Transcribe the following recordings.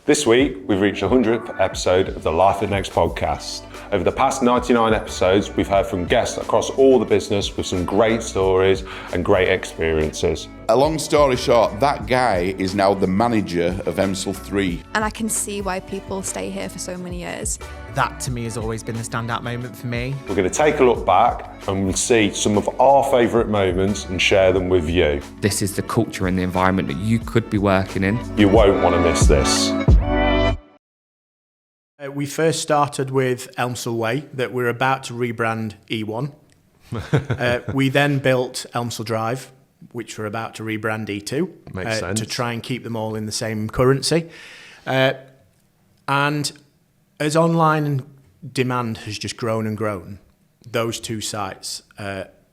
This week, we've reached the 100th episode of the Life at Next podcast. Over the past 99 episodes, we've heard from guests across all the business with some great stories and great experiences. A long story short, that guy is now the manager of MSL 3. And I can see why people stay here for so many years. That to me has always been the standout moment for me. We're going to take a look back and we'll see some of our favourite moments and share them with you. This is the culture and the environment that you could be working in. You won't want to miss this. We first started with Elmsall Way, that we're about to rebrand E1. We then built Elmsall Drive, which we're about to rebrand E2. Makes sense. To try and keep them all in the same currency. And as online demand has just grown and grown, those two sites,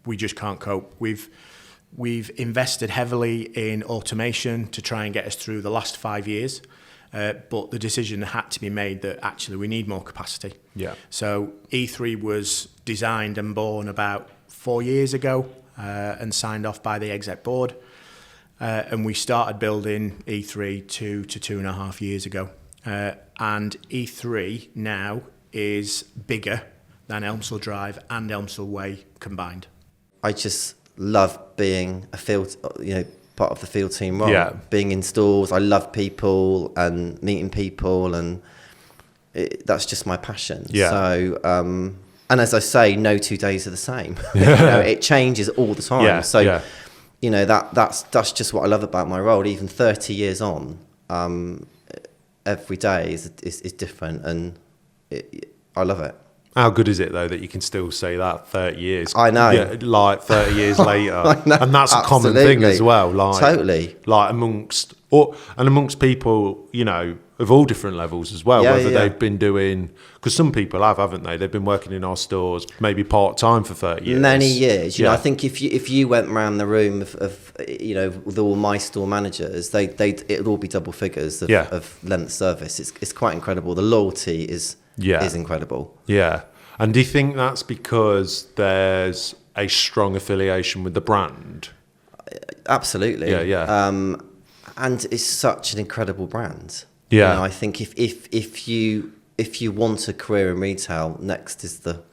we just can't cope. We've invested heavily in automation to try and get us through the last 5 years. But the decision had to be made that actually we need more capacity. Yeah. So E3 was designed and born about 4 years ago and signed off by the exec board. And we started building E3 2 to 2.5 years ago. And E3 now is bigger than Elmsall Drive and Elmsall Way combined. I just love being a field, part of the field team role. Being in stores, I love people and meeting people, and that's just my passion. So and as I say, no 2 days are the same. It changes all the time. That's just what I love about my role. Even 30 years on, every day is different, and I love it. How good is it, though, that you can still say that 30 years? I know. Yeah, like 30 years later. I know, and that's a common absolutely. thing as well. Totally. Like amongst people, of all different levels as well, whether they've been doing... Because some people haven't they? They've been working in our stores maybe part-time for 30 years. Many years. I think if you went around the room of with all my store managers, it would all be double figures of length service. It's quite incredible. The loyalty is incredible. Yeah. And do you think that's because there's a strong affiliation with the brand? Absolutely. Yeah. And it's such an incredible brand. Yeah. I think if you want a career in retail, Next is the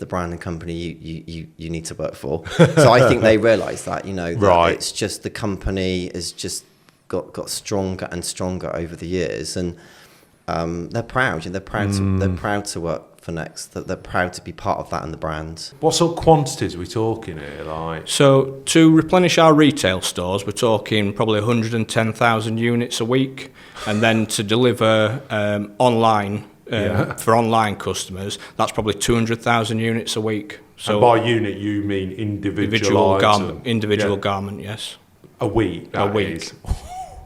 brand and company you need to work for. So I think they realise that, that it's just the company has just got stronger and stronger over the years, and they're proud. They're proud to work for Next. They're proud to be part of that and the brand. What sort of quantities are we talking here? So to replenish our retail stores, we're talking probably 110,000 units a week, and then to deliver online for online customers, that's probably 200,000 units a week. So and by unit you mean individual garment? Individual garment, yes. A week. A week.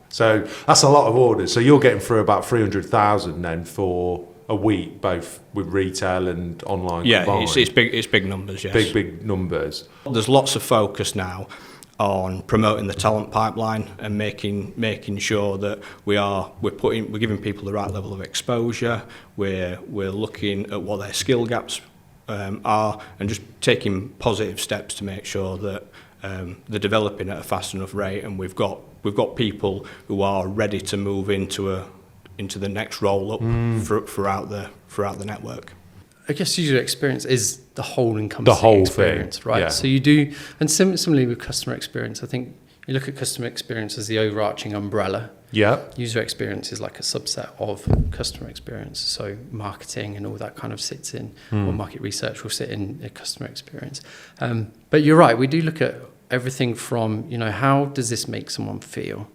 So that's a lot of orders. So you're getting through about 300,000 then for a week, both with retail and online combined. It's big numbers, yes. Big numbers. There's lots of focus now on promoting the talent pipeline and making sure that we're giving people the right level of exposure. We're looking at what their skill gaps are, and just taking positive steps to make sure that they're developing at a fast enough rate, and we've got people who are ready to move into the next roll up throughout the network. I guess user experience is the whole encompassing experience, thing, right? Yeah. So you do, and similarly with customer experience, I think you look at customer experience as the overarching umbrella. Yeah. User experience is like a subset of customer experience. So marketing and all that kind of sits in, or market research will sit in a customer experience. But you're right, we do look at everything from, how does this make someone feel?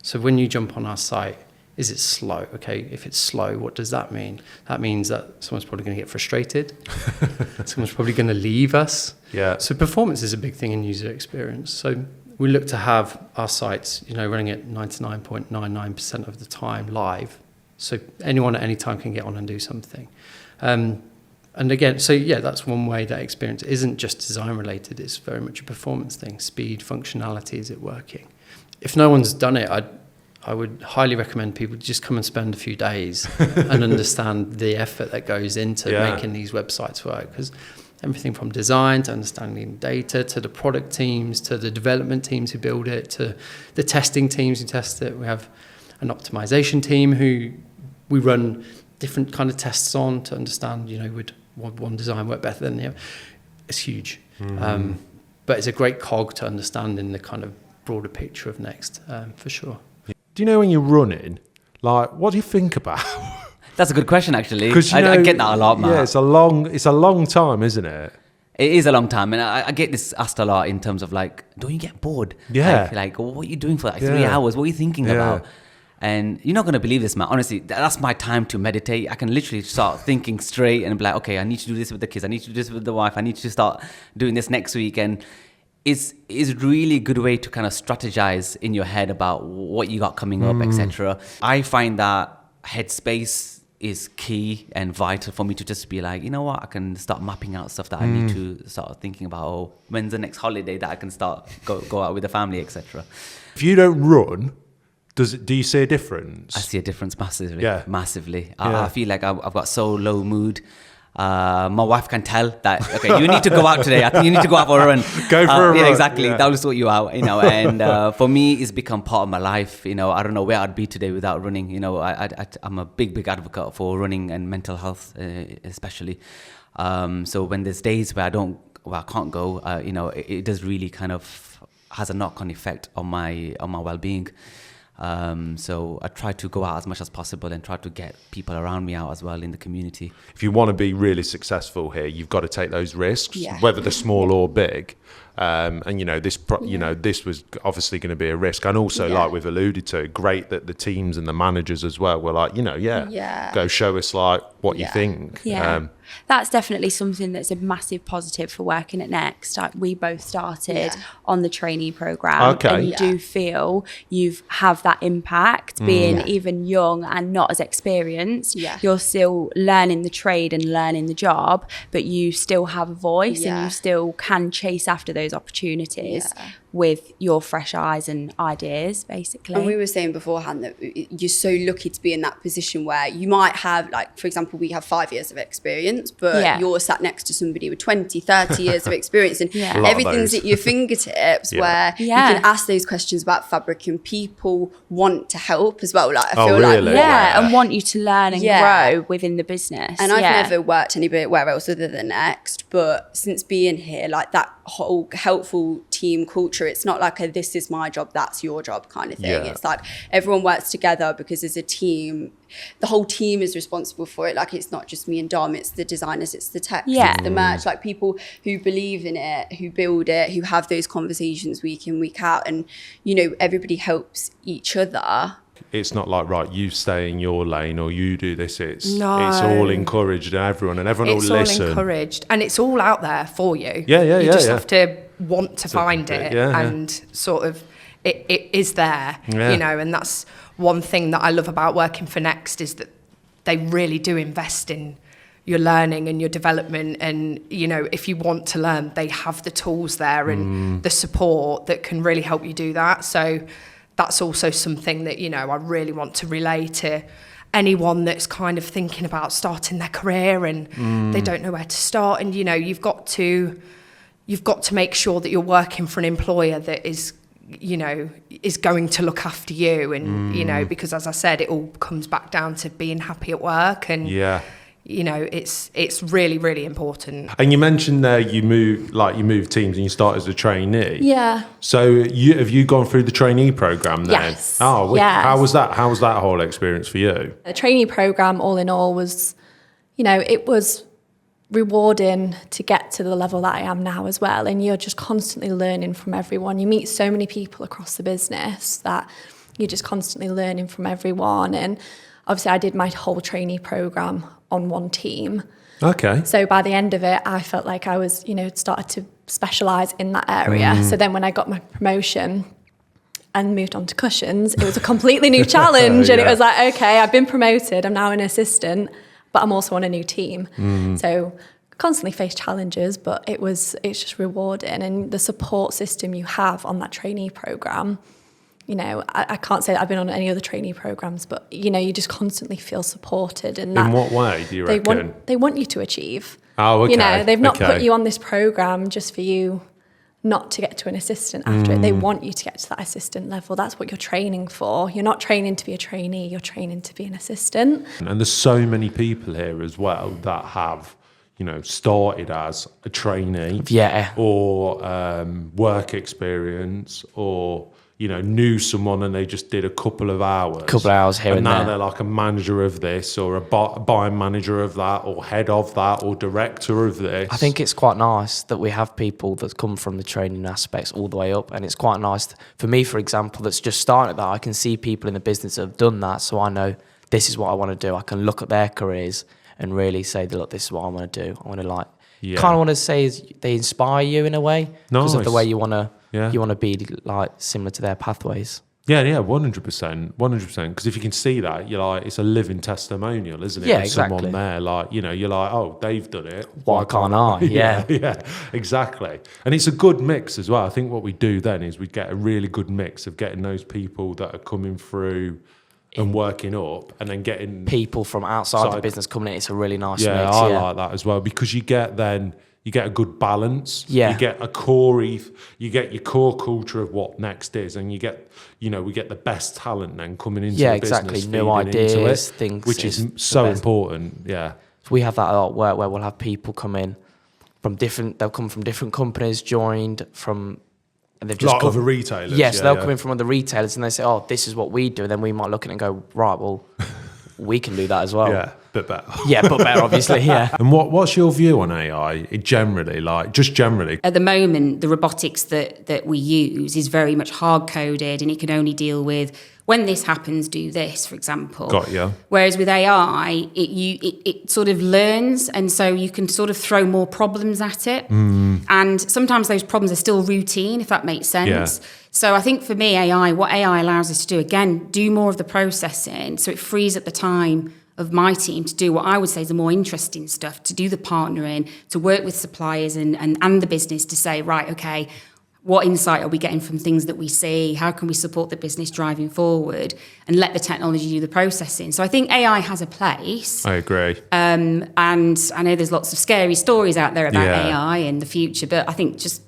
So when you jump on our site, is it slow? Okay, if it's slow, what does that mean? That means that someone's probably going to get frustrated. Someone's probably going to leave us. Yeah. So performance is a big thing in user experience. So we look to have our sites, running at 99.99% of the time live. So anyone at any time can get on and do something. And again, that's one way that experience isn't just design related. It's very much a performance thing. Speed, functionality, is it working? If no one's done it, I would highly recommend people just come and spend a few days and understand the effort that goes into making these websites work. Because everything from design to understanding data to the product teams to the development teams who build it to the testing teams who test it. We have an optimization team who we run different kind of tests on to understand, would one design work better than the other. It's huge. But it's a great cog to understand in the kind of broader picture of Next, for sure. Do you know when you're running, like, what do you think about? That's a good question, actually. I get that a lot, Matt. Yeah, it's a long time, isn't it? It is a long time, and I get this asked a lot in terms of like, don't you get bored? Yeah. Like what are you doing for like 3 hours? What are you thinking about? And you're not going to believe this, man. Honestly, that's my time to meditate. I can literally start thinking straight and be like, okay, I need to do this with the kids. I need to do this with the wife. I need to start doing this next week. And it's really a good way to kind of strategize in your head about what you got coming up, etc. I find that headspace is key and vital for me to just be like, you know what, I can start mapping out stuff that I need to start thinking about. Oh, when's the next holiday that I can start go out with the family, etc. If you don't run, do you see a difference? I see a difference massively. Yeah. Massively. I feel like I've got so low mood. My wife can tell that, okay, you need to go out today. I think you need to go out for a run. Go for a run. Yeah, exactly. That will sort you out, And for me, it's become part of my life. I don't know where I'd be today without running. I'm a big advocate for running and mental health, especially. So when there's days where I can't go, it does really kind of has a knock-on effect on my well-being. So I try to go out as much as possible and try to get people around me out as well in the community. If you want to be really successful here, you've got to take those risks, whether they're small or big. This was obviously going to be a risk, and also like we've alluded to, great that the teams and the managers as well were like, go show us like what you think. That's definitely something that's a massive positive for working at Next. We both started on the trainee program, and you do feel you have that impact being even young and not as experienced. You're still learning the trade and learning the job, but you still have a voice and you still can chase after those opportunities with your fresh eyes and ideas, basically. And we were saying beforehand that you're so lucky to be in that position where you might have, like, for example, we have 5 years of experience, but you're sat next to somebody with 20, 30 years of experience, and everything's at your fingertips where you can ask those questions about fabric, and people want to help as well. Like, I feel like and want you to learn and grow within the business. And I've never worked anywhere else other than Next, but since being here, like, that whole helpful team culture, it's not like this is my job, that's your job kind of thing. It's like everyone works together because as a team, the whole team is responsible for it. Like, it's not just me and Dom, it's the designers, it's the tech, it's the merch, like people who believe in it, who build it, who have those conversations week in, week out, and everybody helps each other. It's not like, right, you stay in your lane or you do this. It's all encouraged, and everyone will listen. It's all encouraged, and it's all out there for you. You just have to want to find it, and sort of it is there, and that's one thing that I love about working for Next, is that they really do invest in your learning and your development, and if you want to learn, they have the tools there and the support that can really help you do that. So that's also something that, I really want to relay to anyone that's kind of thinking about starting their career and they don't know where to start. And, you've got to make sure that you're working for an employer that is going to look after you. And, because as I said, it all comes back down to being happy at work. And, it's really, really important. And you mentioned there you moved teams and you started as a trainee. Yeah. So have you gone through the trainee program then? Yes. Oh, yes. How was that? How was that whole experience for you? The trainee program, all in all, was, it was rewarding to get to the level that I am now as well. And you're just constantly learning from everyone. You meet so many people across the business that you're just constantly learning from everyone. And obviously I did my whole trainee program on one team. Okay. So by the end of it, I felt like I was, started to specialise in that area. So then when I got my promotion and moved on to cushions, it was a completely new challenge. And it was like, okay, I've been promoted, I'm now an assistant, but I'm also on a new team. So constantly face challenges, but it's just rewarding. And the support system you have on that trainee programme, I can't say that I've been on any other trainee programs, but, you just constantly feel supported. And in what way do you reckon? They want you to achieve. Oh, okay. They've not put you on this program just for you, not to get to an assistant after it. They want you to get to that assistant level. That's what you're training for. You're not training to be a trainee, you're training to be an assistant. And there's so many people here as well that have, you know, started as a trainee, or work experience, or, you know, knew someone and they just did a couple of hours here and now there. They're like a manager of this, or a buying manager of that, or head of that, or director of this. I think it's quite nice that we have people that come from the training aspects all the way up, and it's quite nice for me, for example, that's just starting at that. I can see people in the business that have done that, so I know this is what I want to do. I can look at their careers and really say, look, this is what I want to do. I want to kind of want to say is they inspire you in a way because of the way you want to be like similar to their pathways. Yeah, 100%. Because if you can see that, you're like, it's a living testimonial, isn't it? Yeah, With exactly. someone there, like, you know, you're like, oh, they've done it. Why can't I? Yeah. Yeah, exactly. And it's a good mix as well. I think what we do then is we get a really good mix of getting those people that are coming through and working up, and then getting people from outside the business coming in. It's a really nice mix. I like that as well, because you get a good balance. Yeah. You get you get your core culture of what Next is, and we get the best talent then coming into the business. New ideas, things. Which is so important. Yeah. So we have that a lot where we'll have people come in they'll come from different companies, joined from, and they've just other retailers. Yes, they'll come in from other retailers and they say, oh, this is what we do. And then we might look at it and go, right, well, we can do that as well. Yeah, but better. Yeah, but better, obviously, yeah. And what's your view on AI generally, generally? At the moment, the robotics that we use is very much hard-coded, and it can only deal with, when this happens, do this, for example. Got you. Whereas with AI, it sort of learns, and so you can sort of throw more problems at it. And sometimes those problems are still routine, if that makes sense. Yeah. So I think for me, what AI allows us to do, again, do more of the processing, so it frees up the time of my team to do what I would say is the more interesting stuff, to do the partnering, to work with suppliers and the business to say, right, okay, what insight are we getting from things that we see? How can we support the business driving forward, and let the technology do the processing? So I think AI has a place. I agree. And I know there's lots of scary stories out there about AI in the future, but I think just,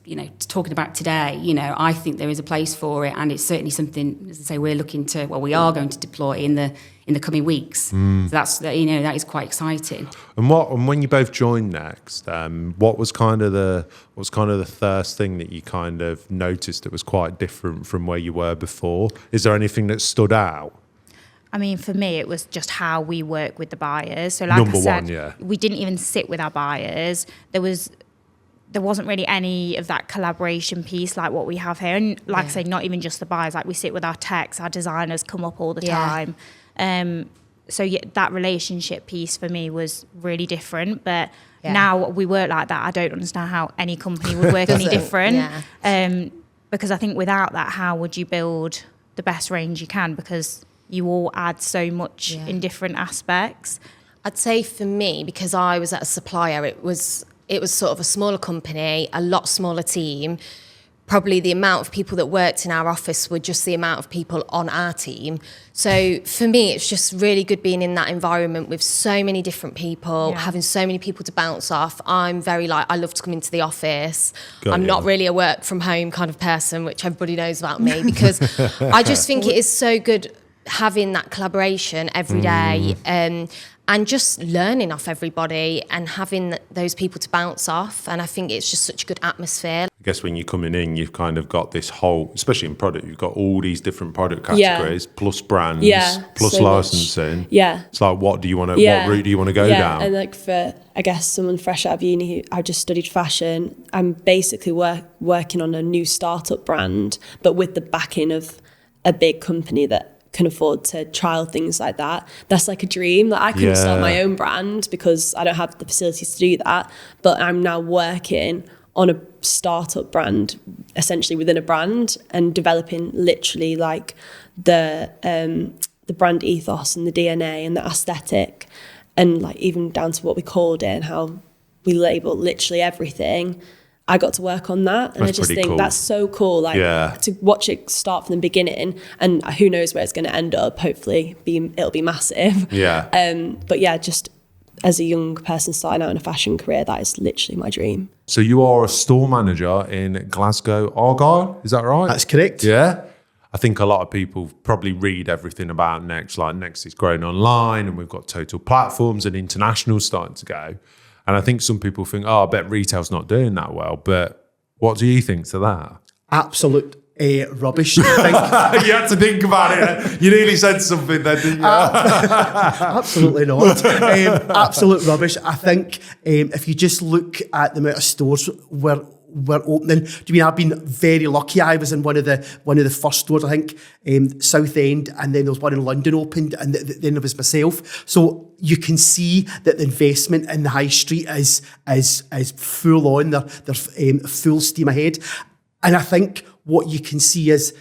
talking about today, I think there is a place for it, and it's certainly something, as I say, we are going to deploy in the coming weeks. So that's, that is quite exciting. And when you both joined Next, what was kind of the first thing that you kind of noticed that was quite different from where you were before? Is there anything that stood out? I mean, for me, it was just how we work with the buyers. So like I said, we didn't even sit with our buyers. There wasn't really any of that collaboration piece like what we have here. And like I say, not even just the buyers, like we sit with our techs, our designers come up all the time. So that relationship piece for me was really different. But now we work like that. I don't understand how any company would work any different. Because I think without that, how would you build the best range you can? Because you all add so much in different aspects. I'd say for me, because I was at a supplier, it was sort of a smaller company, a lot smaller team. Probably the amount of people that worked in our office were just the amount of people on our team. So for me, it's just really good being in that environment with so many different people, having so many people to bounce off. I'm very I love to come into the office. I'm not really a work from home kind of person, which everybody knows about me, because I just think it is so good having that collaboration every day. And just learning off everybody and having those people to bounce off. And I think it's just such a good atmosphere. I guess when you're coming in, you've kind of got this whole, especially in product, you've got all these different product categories, plus brands, plus so licensing. Much. Yeah. It's like, what route do you want to go down? And like for, I guess, someone fresh out of uni, I just studied fashion, I'm basically working on a new startup brand, but with the backing of a big company that can afford to trial things like that. That's like a dream. Like I couldn't start my own brand because I don't have the facilities to do that, but I'm now working on a startup brand, essentially within a brand, and developing literally like the brand ethos and the DNA and the aesthetic, and like even down to what we called it and how we label literally everything. I got to work on that, and I just think that's so cool. Like to watch it start from the beginning, and who knows where it's going to end up. Hopefully, it'll be massive. Yeah. But yeah, just as a young person starting out in a fashion career, that is literally my dream. So you are a store manager in Glasgow, Argyle, is that right? That's correct. Yeah. I think a lot of people probably read everything about Next, like Next is growing online and we've got total platforms and international starting to go. And I think some people think, I bet retail's not doing that well. But what do you think to that? Absolute rubbish. I think. You had to think about it. You nearly said something then, didn't you? Absolutely not. Absolute rubbish. I think if you just look at the amount of stores we're opening. Do you mean I've been very lucky? I was in one of the first stores, I think, South End, and then there was one in London opened, and then there was myself. So you can see that the investment in the high street is full on. They're full steam ahead, and I think what you can see is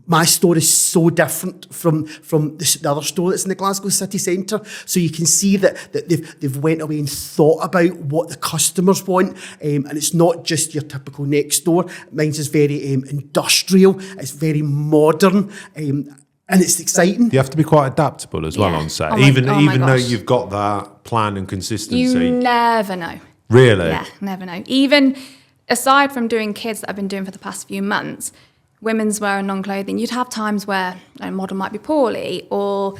my store is so different from the other store that's in the Glasgow city centre. So you can see that they've went away and thought about what the customers want, and it's not just your typical Next store. Mine's is very industrial. It's very modern. And it's exciting. You have to be quite adaptable as well on set, even though you've got that plan and consistency. You never know. Really? Yeah, never know. Even aside from doing kids that I've been doing for the past few months, women's wear and non-clothing, you'd have times where a model might be poorly, or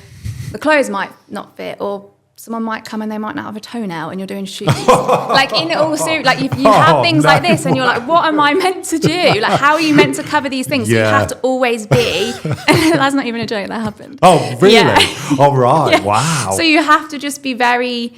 the clothes might not fit, or someone might come and they might not have a toenail and you're doing shoots. Like in it all suit, like you have things like this and you're like, what am I meant to do? Like, how are you meant to cover these things? So you have to always be, that's not even a joke, that happened. Oh, really? Yeah. All right, Yeah. wow. So you have to just be very,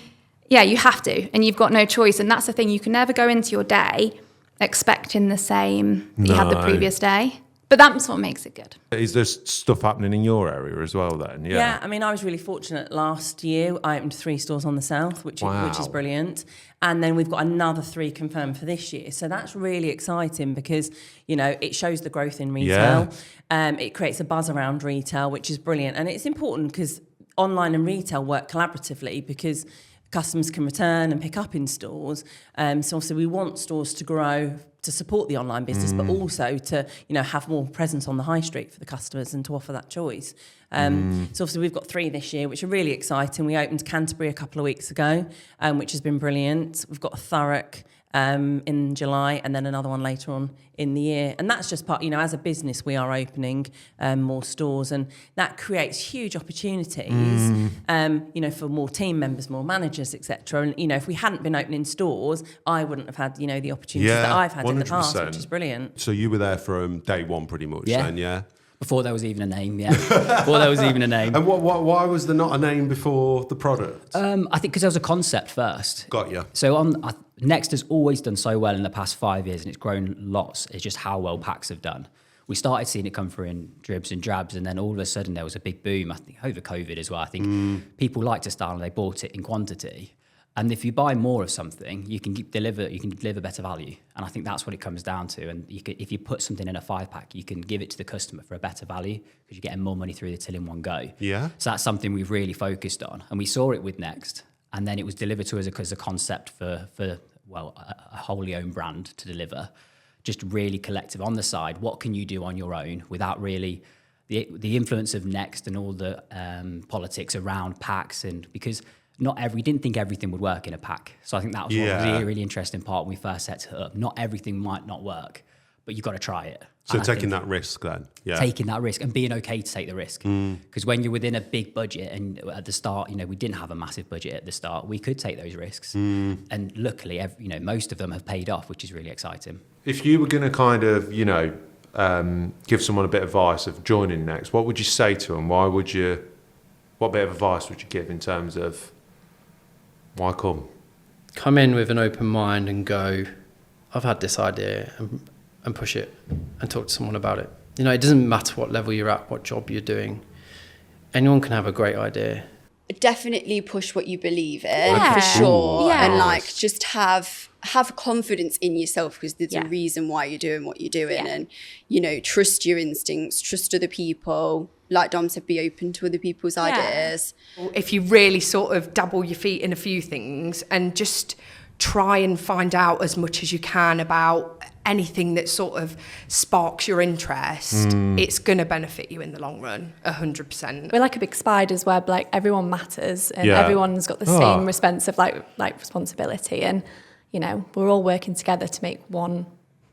you have to, and you've got no choice. And that's the thing, you can never go into your day expecting the same that you had the previous day. But that's what makes it good. Is there stuff happening in your area as well then? Yeah, I mean, I was really fortunate last year. I opened 3 stores on the south, which is brilliant. And then we've got another 3 confirmed for this year. So that's really exciting because, it shows the growth in retail. Yeah. It creates a buzz around retail, which is brilliant. And it's important because online and retail work collaboratively because customers can return and pick up in stores. So obviously we want stores to grow to support the online business, but also to have more presence on the high street for the customers and to offer that choice. So obviously we've got 3 this year, which are really exciting. We opened Canterbury a couple of weeks ago, which has been brilliant. We've got Thurrock in July, and then another one later on in the year. And that's just part, as a business, we are opening more stores, and that creates huge opportunities, for more team members, more managers, etc. And, if we hadn't been opening stores, I wouldn't have had, the opportunities that I've had 100%. In the past, which is brilliant. So you were there from day one pretty much then, yeah? Before there was even a name, Before there was even a name. And why was there not a name before the product? I think because there was a concept first. Got you. So Next has always done so well in the past 5 years, and it's grown lots. It's just how well packs have done. We started seeing it come through in dribs and drabs, and then all of a sudden there was a big boom, I think, over COVID as well. I think people liked a style and they bought it in quantity. And if you buy more of something, you can deliver better value. And I think that's what it comes down to. And if you put something in a 5-pack, you can give it to the customer for a better value because you're getting more money through the till in one go. Yeah. So that's something we've really focused on. And we saw it with Next. And then it was delivered to us as a concept for a wholly owned brand to deliver. Just really collective on the side. What can you do on your own without really the influence of Next and all the politics around packs? And because we didn't think everything would work in a pack. So I think that was one really, really interesting part when we first set it up. Not everything might not work, but you've got to try it. So taking that risk then? Yeah. Taking that risk and being okay to take the risk. Because when you're within a big budget and at the start, we didn't have a massive budget at the start, we could take those risks. And luckily, most of them have paid off, which is really exciting. If you were going to kind of, give someone a bit of advice of joining Next, what would you say to them? What bit of advice would you give in terms of why come? Come in with an open mind and go, I've had this idea, and push it and talk to someone about it. It doesn't matter what level you're at, what job you're doing. Anyone can have a great idea. Definitely push what you believe in, for sure. Yeah. And just have confidence in yourself because there's a reason why you're doing what you're doing. And, trust your instincts, trust other people. Like Dom said, be open to other people's ideas. If you really sort of dabble your feet in a few things and just try and find out as much as you can about anything that sort of sparks your interest, it's going to benefit you in the long run, 100%. We're like a big spiders web, like everyone matters and everyone's got the same responsibility, and you know, we're all working together to make one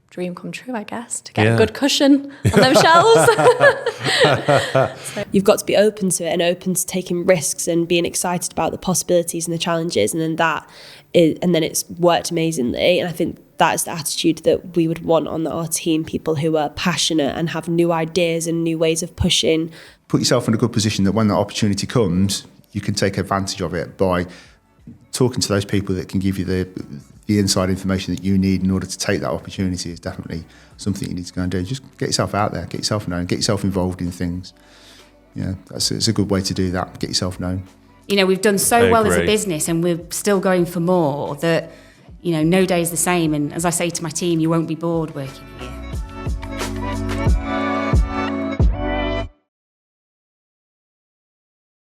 dream come true, I guess, to get a good cushion on them shelves. You've got to be open to it and open to taking risks and being excited about the possibilities and the challenges, and then it's worked amazingly. And I think that is the attitude that we would want on our team, people who are passionate and have new ideas and new ways of pushing. Put yourself in a good position that when that opportunity comes, you can take advantage of it by talking to those people that can give you the inside information that you need in order to take that opportunity. Is definitely something you need to go and do. Just get yourself out there, get yourself known, get yourself involved in things. Yeah, it's a good way to do that. Get yourself known. You know, we've done so well as a business and we're still going for more that, you know, no day is the same. And as I say to my team, you won't be bored working here.